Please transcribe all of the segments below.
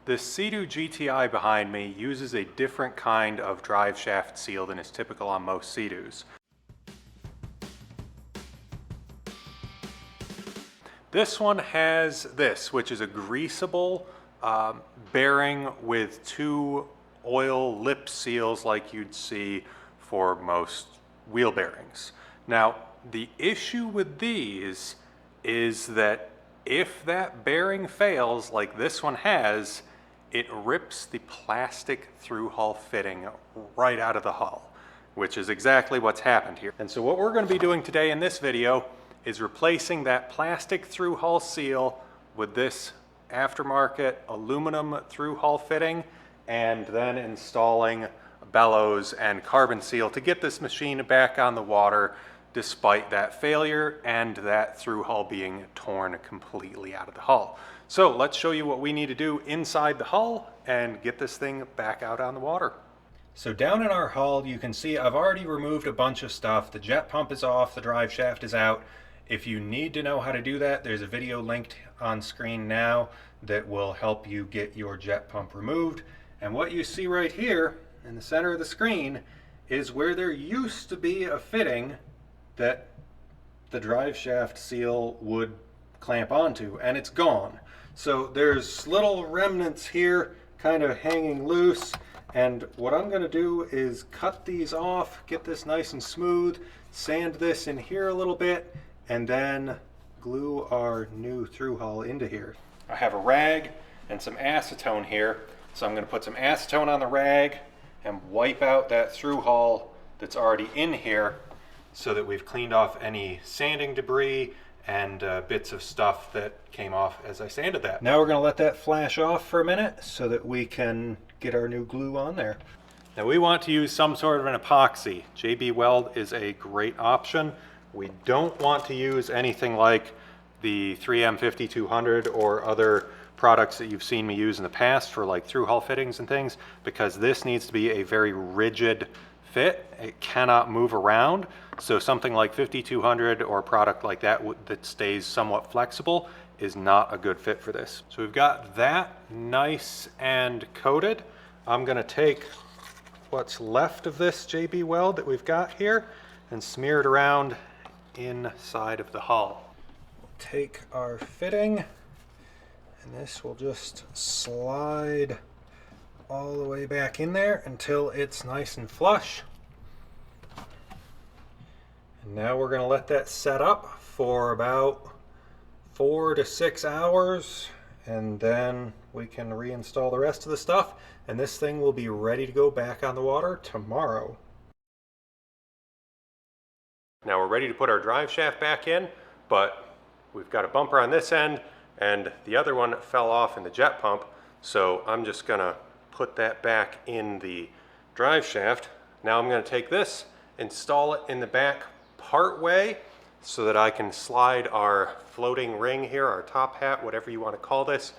This Seadoo GTI behind me uses a different kind of drive shaft seal than is typical on most Seadoos. This one has this, which is a greasable bearing with two oil lip seals like you'd see for most wheel bearings. Now, the issue with these is that if that bearing fails, like this one has, it rips the plastic through hull fitting right out of the hull, which is exactly what's happened here. And so what we're going to be doing today in this video is replacing that plastic through hull seal with this aftermarket aluminum through hull fitting, and then installing bellows and carbon seal to get this machine back on the water despite that failure and that through hull being torn completely out of the hull. So let's show you what we need to do inside the hull and get this thing back out on the water. So down in our hull, you can see I've already removed a bunch of stuff. The jet pump is off, the drive shaft is out. If you need to know how to do that, there's a video linked on screen now that will help you get your jet pump removed. And what you see right here in the center of the screen is where there used to be a fitting that the drive shaft seal would clamp onto, and it's gone. So there's little remnants here kind of hanging loose, and what I'm going to do is cut these off, get this nice and smooth, sand this in here a little bit, and then glue our new through hull into here. I have a rag and some acetone here, so I'm going to put some acetone on the rag and wipe out that through hull that's already in here so that we've cleaned off any sanding debris and bits of stuff that came off as I sanded that. Now we're going to let that flash off for a minute so that we can get our new glue on there. Now we want to use some sort of an epoxy. JB Weld is a great option. We don't want to use anything like the 3M 5200 or other products that you've seen me use in the past for like through hull fittings and things, because this needs to be a very rigid fit. It cannot move around. So something like 5200 or a product like that that stays somewhat flexible is not a good fit for this. So we've got that nice and coated. I'm going to take what's left of this JB Weld that we've got here and smear it around inside of the hull. We'll take our fitting, and this will just slide all the way back in there until it's nice and flush. And now we're going to let that set up for about 4 to 6 hours, and then we can reinstall the rest of the stuff, and this thing will be ready to go back on the water tomorrow. Now we're ready to put our drive shaft back in, but we've got a bumper on this end and the other one fell off in the jet pump, so I'm just gonna put that back in the drive shaft. Now I'm gonna take this, install it in the back part way so that I can slide our floating ring here, our top hat, whatever you want to call this,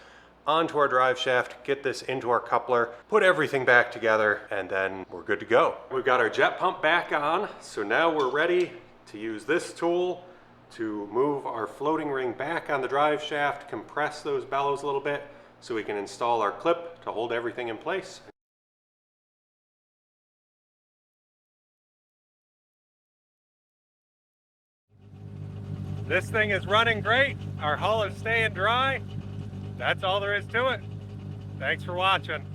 onto our drive shaft, get this into our coupler, put everything back together, and then we're good to go. We've got our jet pump back on, so now we're ready to use this tool to move our floating ring back on the drive shaft, compress those bellows a little bit so we can install our clip to hold everything in place. This thing is running great. Our hull is staying dry. That's all there is to it. Thanks for watching.